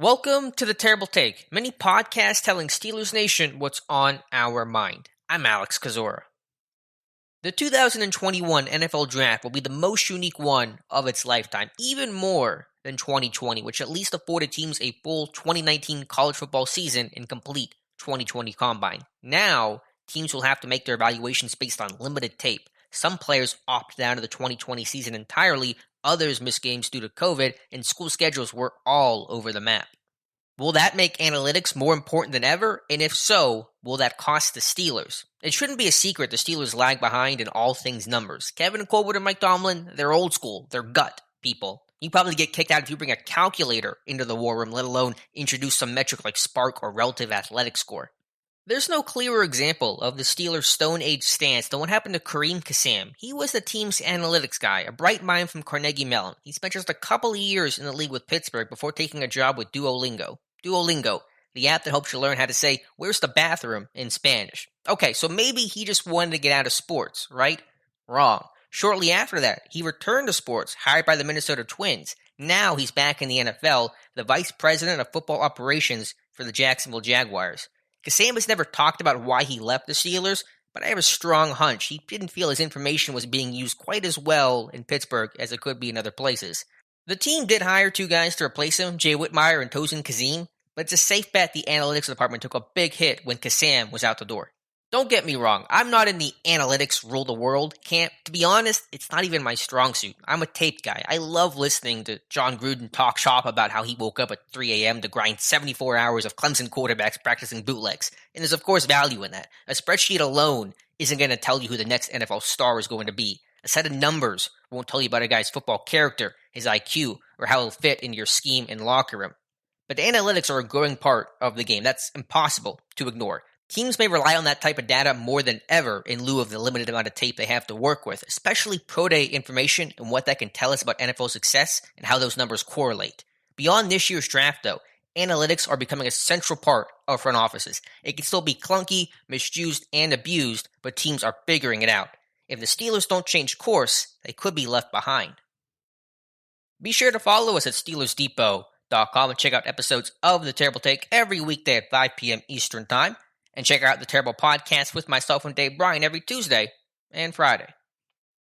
Welcome to The Terrible Take, mini podcast telling Steelers Nation what's on our mind. I'm Alex Kozora. The 2021 NFL Draft will be the most unique one of its lifetime, even more than 2020, which at least afforded teams a full 2019 college football season and complete 2020 combine. Now, teams will have to make their evaluations based on limited tape. Some players opted out of the 2020 season entirely, others missed games due to COVID, and school schedules were all over the map. Will that make analytics more important than ever? And if so, will that cost the Steelers? It shouldn't be a secret the Steelers lag behind in all things numbers. Kevin Colbert and Mike Tomlin, they're old school. They're gut people. You probably get kicked out if you bring a calculator into the war room, let alone introduce some metric like SPARK or relative athletic score. There's no clearer example of the Steelers' Stone Age stance than what happened to Kareem Kassam. He was the team's analytics guy, a bright mind from Carnegie Mellon. He spent just a couple of years in the league with Pittsburgh before taking a job with Duolingo. Duolingo, the app that helps you learn how to say, "Where's the bathroom?" in Spanish. Okay, so maybe he just wanted to get out of sports, right? Wrong. Shortly after that, he returned to sports, hired by the Minnesota Twins. Now he's back in the NFL, the vice president of football operations for the Jacksonville Jaguars. Kassam has never talked about why he left the Steelers, but I have a strong hunch he didn't feel his information was being used quite as well in Pittsburgh as it could be in other places. The team did hire two guys to replace him, Jay Whitmire and Tosin Kazim, but it's a safe bet the analytics department took a big hit when Kassam was out the door. Don't get me wrong, I'm not in the analytics rule the world camp. To be honest, it's not even my strong suit. I'm a tape guy. I love listening to John Gruden talk shop about how he woke up at 3 a.m. to grind 74 hours of Clemson quarterbacks practicing bootlegs. And there's of course value in that. A spreadsheet alone isn't going to tell you who the next NFL star is going to be. A set of numbers won't tell you about a guy's football character, his IQ, or how he'll fit in your scheme and locker room. But analytics are a growing part of the game. That's impossible to ignore. Teams may rely on that type of data more than ever in lieu of the limited amount of tape they have to work with, especially pro day information and what that can tell us about NFL success and how those numbers correlate. Beyond this year's draft, though, analytics are becoming a central part of front offices. It can still be clunky, misused, and abused, but teams are figuring it out. If the Steelers don't change course, they could be left behind. Be sure to follow us at SteelersDepot.com and check out episodes of The Terrible Take every weekday at 5 p.m. Eastern Time. And check out The Terrible Podcast with myself and Dave Bryan every Tuesday and Friday.